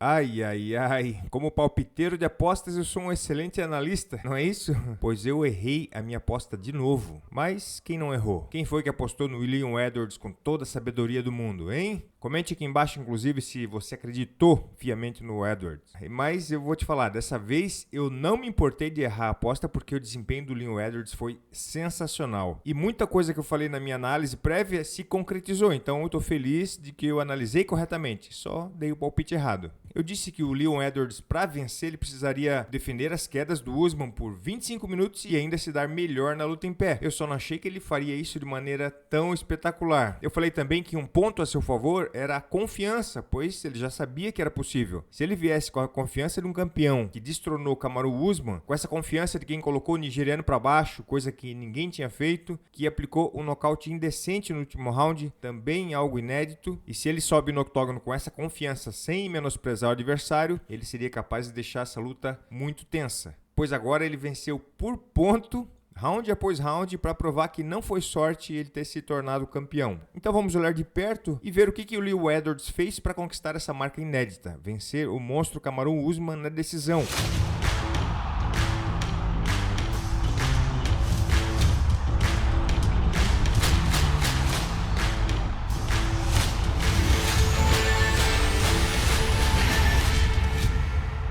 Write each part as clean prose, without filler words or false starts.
Ai, ai, ai. Como palpiteiro de apostas, eu sou um excelente analista, não é isso? Pois eu errei a minha aposta de novo. Mas quem não errou? Quem foi que apostou no Leon Edwards com toda a sabedoria do mundo, hein? Comente aqui embaixo, inclusive, se você acreditou fiamente no Edwards. Mas eu vou te falar, dessa vez eu não me importei de errar a aposta porque o desempenho do Leon Edwards foi sensacional. E muita coisa que eu falei na minha análise prévia se concretizou, então eu estou feliz de que eu analisei corretamente, só dei o palpite errado. Eu disse que o Leon Edwards, para vencer, ele precisaria defender as quedas do Usman por 25 minutos e ainda se dar melhor na luta em pé. Eu só não achei que ele faria isso de maneira tão espetacular. Eu falei também que um ponto a seu favor era a confiança, pois ele já sabia que era possível. Se ele viesse com a confiança de um campeão que destronou Kamaru Usman, com essa confiança de quem colocou o nigeriano para baixo, coisa que ninguém tinha feito, que aplicou um nocaute indecente no último round, também algo inédito, e se ele sobe no octógono com essa confiança sem menosprezar o adversário, ele seria capaz de deixar essa luta muito tensa. Pois agora ele venceu por ponto, round após round, para provar que não foi sorte ele ter se tornado campeão. Então vamos olhar de perto e ver o que o Leon Edwards fez para conquistar essa marca inédita, vencer o monstro Kamaru Usman na decisão.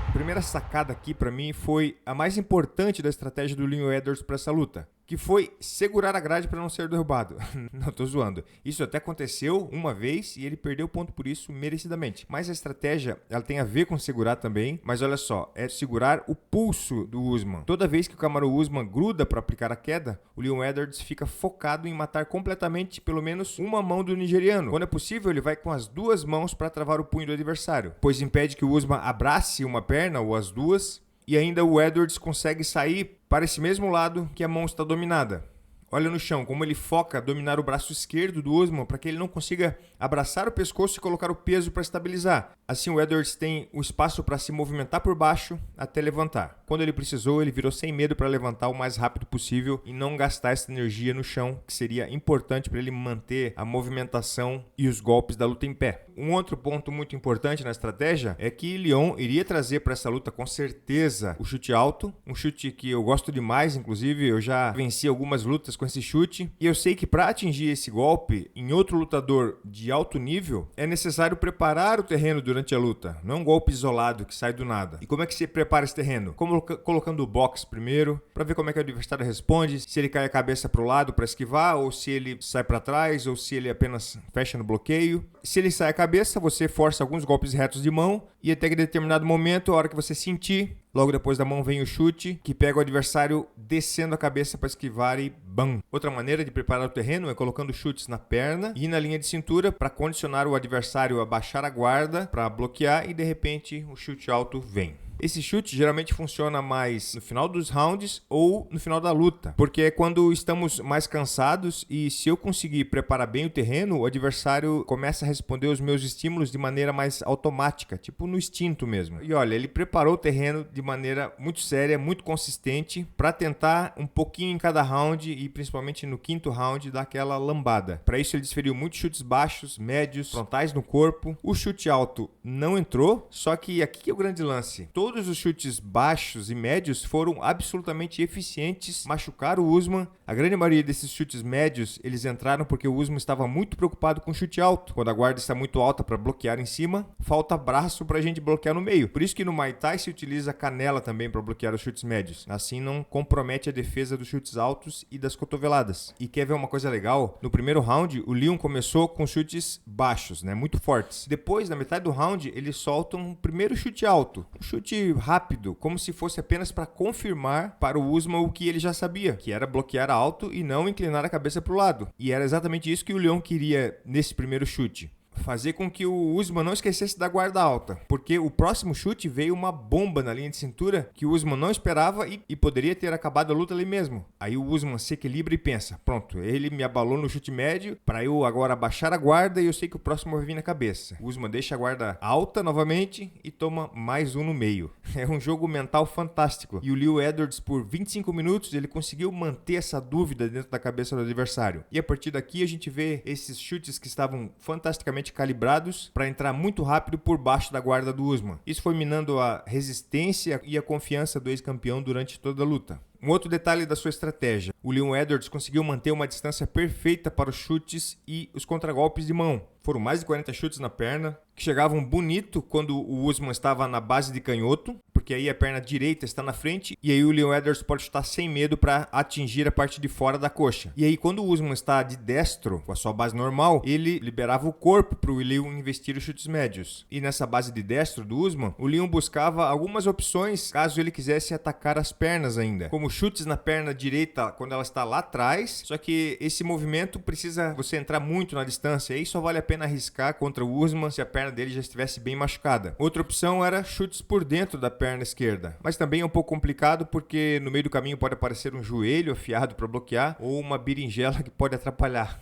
A primeira sacada aqui para mim foi a mais importante da estratégia do Leon Edwards para essa luta, que foi segurar a grade para não ser derrubado. Não, tô zoando. Isso até aconteceu uma vez e ele perdeu ponto por isso merecidamente. Mas a estratégia, ela tem a ver com segurar também, mas olha só, é segurar o pulso do Usman. Toda vez que o Kamaru Usman gruda para aplicar a queda, o Leon Edwards fica focado em matar completamente pelo menos uma mão do nigeriano. Quando é possível, ele vai com as duas mãos para travar o punho do adversário, pois impede que o Usman abrace uma perna ou as duas, e ainda o Edwards consegue sair para esse mesmo lado que a mão está dominada. Olha no chão, como ele foca dominar o braço esquerdo do Usman para que ele não consiga abraçar o pescoço e colocar o peso para estabilizar. Assim o Edwards tem o espaço para se movimentar por baixo até levantar. Quando ele precisou, ele virou sem medo para levantar o mais rápido possível e não gastar essa energia no chão, que seria importante para ele manter a movimentação e os golpes da luta em pé. Um outro ponto muito importante na estratégia é que Leon iria trazer para essa luta com certeza o chute alto, um chute que eu gosto demais, inclusive eu já venci algumas lutas com esse chute, e eu sei que para atingir esse golpe em outro lutador de alto nível, é necessário preparar o terreno durante a luta, não é um golpe isolado que sai do nada. E como é que se prepara esse terreno? Colocando o box primeiro, para ver como é que o adversário responde, se ele cai a cabeça para o lado para esquivar, ou se ele sai para trás, ou se ele apenas fecha no bloqueio. Se ele sai a cabeça, você força alguns golpes retos de mão, e até que em determinado momento, a hora que você sentir, logo depois da mão vem o chute, que pega o adversário descendo a cabeça para esquivar e bam! Outra maneira de preparar o terreno é colocando chutes na perna e na linha de cintura para condicionar o adversário a baixar a guarda para bloquear e de repente o chute alto vem. Esse chute geralmente funciona mais no final dos rounds ou no final da luta, porque é quando estamos mais cansados e se eu conseguir preparar bem o terreno, o adversário começa a responder os meus estímulos de maneira mais automática, tipo no instinto mesmo. E olha, ele preparou o terreno de maneira muito séria, muito consistente, para tentar um pouquinho em cada round e principalmente no quinto round dar aquela lambada. Para isso ele desferiu muitos chutes baixos, médios, frontais no corpo. O chute alto não entrou, só que aqui que é o grande lance. Todos os chutes baixos e médios foram absolutamente eficientes, machucaram o Usman. A grande maioria desses chutes médios, eles entraram porque o Usman estava muito preocupado com o chute alto. Quando a guarda está muito alta para bloquear em cima, falta braço para a gente bloquear no meio. Por isso que no Muay Thai se utiliza canela também para bloquear os chutes médios. Assim não compromete a defesa dos chutes altos e das cotoveladas. E quer ver uma coisa legal? No primeiro round, o Leon começou com chutes baixos, muito fortes. Depois, na metade do round, ele solta um primeiro chute alto. Um chute rápido, como se fosse apenas para confirmar para o Usman o que ele já sabia, que era bloquear alto e não inclinar a cabeça para o lado. E era exatamente isso que o Leon queria nesse primeiro chute. Fazer com que o Usman não esquecesse da guarda alta, porque o próximo chute veio uma bomba na linha de cintura que o Usman não esperava e poderia ter acabado a luta ali mesmo. Aí o Usman se equilibra e pensa, pronto, ele me abalou no chute médio para eu agora baixar a guarda e eu sei que o próximo vai vir na cabeça. O Usman deixa a guarda alta novamente e toma mais um no meio. É um jogo mental fantástico. E o Leon Edwards, por 25 minutos, ele conseguiu manter essa dúvida dentro da cabeça do adversário. E a partir daqui a gente vê esses chutes que estavam fantasticamente perfeitamente calibrados para entrar muito rápido por baixo da guarda do Usman. Isso foi minando a resistência e a confiança do ex-campeão durante toda a luta. Um outro detalhe da sua estratégia: o Leon Edwards conseguiu manter uma distância perfeita para os chutes e os contragolpes de mão. Foram mais de 40 chutes na perna, que chegavam bonito quando o Usman estava na base de canhoto, porque aí a perna direita está na frente e aí o Leon Edwards pode chutar sem medo para atingir a parte de fora da coxa. E aí quando o Usman está de destro, com a sua base normal, ele liberava o corpo para o Leon investir os chutes médios. E nessa base de destro do Usman, o Leon buscava algumas opções caso ele quisesse atacar as pernas ainda, como chutes na perna direita quando ela está lá atrás, só que esse movimento precisa você entrar muito na distância, e aí só vale a pena arriscar contra o Usman se a perna dele já estivesse bem machucada. Outra opção era chutes por dentro da perna esquerda, mas também é um pouco complicado porque no meio do caminho pode aparecer um joelho afiado para bloquear ou uma berinjela que pode atrapalhar.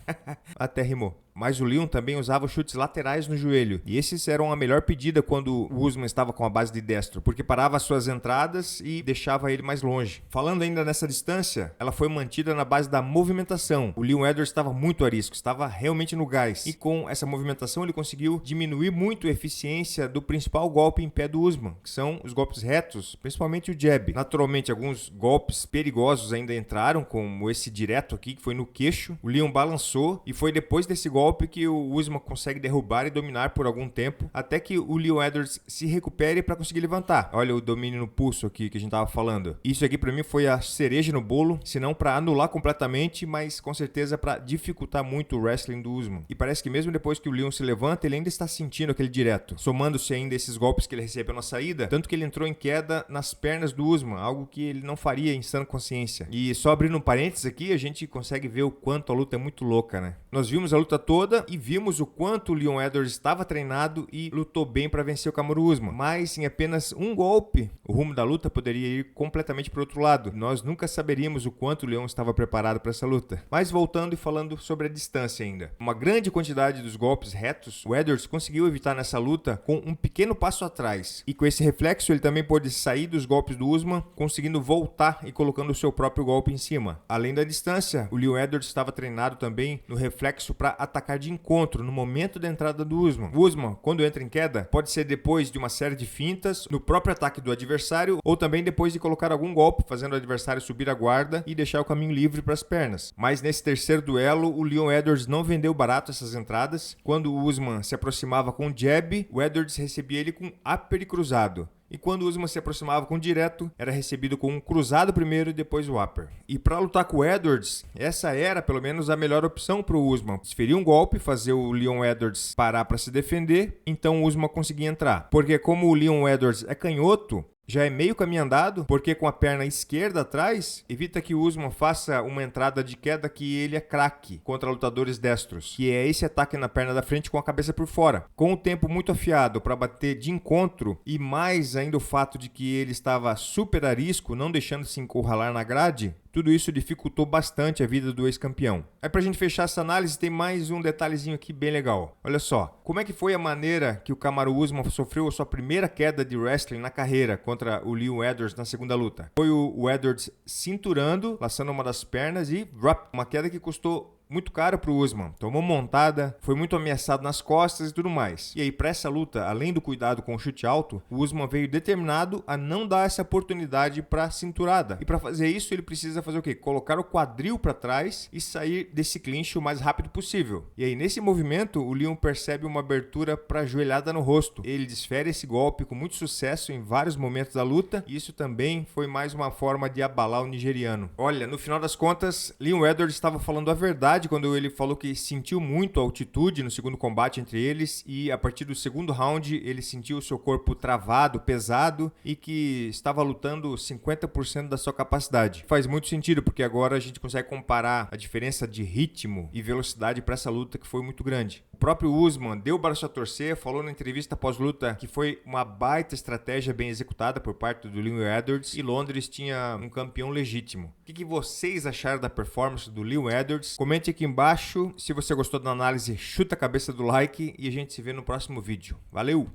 Até rimou. Mas o Leon também usava chutes laterais no joelho, e esses eram a melhor pedida quando o Usman estava com a base de destro, porque parava as suas entradas e deixava ele mais longe. Falando ainda nessa distância, ela foi mantida na base da movimentação. O Leon Edwards estava muito arisco, estava realmente no gás, e com essa movimentação ele conseguiu diminuir muito a eficiência do principal golpe em pé do Usman, que são os golpes retos, principalmente o jab. Naturalmente, alguns golpes perigosos ainda entraram, como esse direto aqui, que foi no queixo. O Leon balançou, e foi depois desse golpe que o Usman consegue derrubar e dominar por algum tempo, até que o Leon Edwards se recupere para conseguir levantar. Olha o domínio no pulso aqui que a gente tava falando. Isso aqui para mim foi a cereja no bolo, se não para anular completamente, mas com certeza para dificultar muito o wrestling do Usman. E parece que mesmo depois que o Leon se levanta, ele ainda está sentindo aquele direto, somando-se ainda esses golpes que ele recebeu na saída, tanto que ele entrou em queda nas pernas do Usman, algo que ele não faria em sã consciência. E só abrindo um parênteses aqui, a gente consegue ver o quanto a luta é muito louca, né? Nós vimos a luta toda e vimos o quanto o Leon Edwards estava treinado e lutou bem para vencer o Kamaru Usman, mas em apenas um golpe o rumo da luta poderia ir completamente para o outro lado. Nós nunca saberíamos o quanto o Leon estava preparado para essa luta. Mas voltando e falando sobre a distância ainda, uma grande quantidade dos golpes retos o Edwards conseguiu evitar nessa luta com um pequeno passo atrás, e com esse reflexo ele também pôde sair dos golpes do Usman, conseguindo voltar e colocando o seu próprio golpe em cima. Além da distância, o Leon Edwards estava treinado também no reflexo para atacar de encontro no momento da entrada do Usman. O Usman, quando entra em queda, pode ser depois de uma série de fintas, no próprio ataque do adversário, ou também depois de colocar algum golpe, fazendo o adversário subir a guarda e deixar o caminho livre para as pernas. Mas nesse terceiro duelo, o Leon Edwards não vendeu barato essas entradas. Quando o Usman se aproximava com o jab, o Edwards recebia ele com upper cruzado. E quando o Usman se aproximava com o direto, era recebido com um cruzado primeiro e depois o upper. E para lutar com o Edwards, essa era pelo menos a melhor opção para o Usman. Desferir um golpe, fazer o Leon Edwards parar para se defender, então o Usman conseguia entrar. Porque como o Leon Edwards é canhoto, já é meio caminho andado, porque com a perna esquerda atrás, evita que o Usman faça uma entrada de queda que ele é craque contra lutadores destros, que é esse ataque na perna da frente com a cabeça por fora. Com o tempo muito afiado para bater de encontro, e mais ainda o fato de que ele estava super arisco, não deixando se encurralar na grade, tudo isso dificultou bastante a vida do ex-campeão. Aí pra gente fechar essa análise, tem mais um detalhezinho aqui bem legal. Olha só, como é que foi a maneira que o Kamaru Usman sofreu a sua primeira queda de wrestling na carreira contra o Leon Edwards na segunda luta? Foi o Edwards cinturando, laçando uma das pernas e drop, uma queda que custou muito caro pro Usman. Tomou montada, foi muito ameaçado nas costas e tudo mais. E aí, pra essa luta, além do cuidado com o chute alto, o Usman veio determinado a não dar essa oportunidade pra cinturada. E pra fazer isso, ele precisa fazer o quê? Colocar o quadril pra trás e sair desse clinch o mais rápido possível. E aí, nesse movimento, o Leon percebe uma abertura pra joelhada no rosto. Ele desfere esse golpe com muito sucesso em vários momentos da luta, e isso também foi mais uma forma de abalar o nigeriano. Olha, no final das contas, Leon Edwards estava falando a verdade quando ele falou que sentiu muito a altitude no segundo combate entre eles, e a partir do segundo round ele sentiu o seu corpo travado, pesado, e que estava lutando 50% da sua capacidade. Faz muito sentido, porque agora a gente consegue comparar a diferença de ritmo e velocidade para essa luta, que foi muito grande. O próprio Usman deu o braço a torcer, falou na entrevista pós-luta que foi uma baita estratégia bem executada por parte do Leon Edwards, e Londres tinha um campeão legítimo. O que vocês acharam da performance do Leon Edwards? Comente aqui embaixo. Se você gostou da análise, chuta a cabeça do like, e a gente se vê no próximo vídeo. Valeu!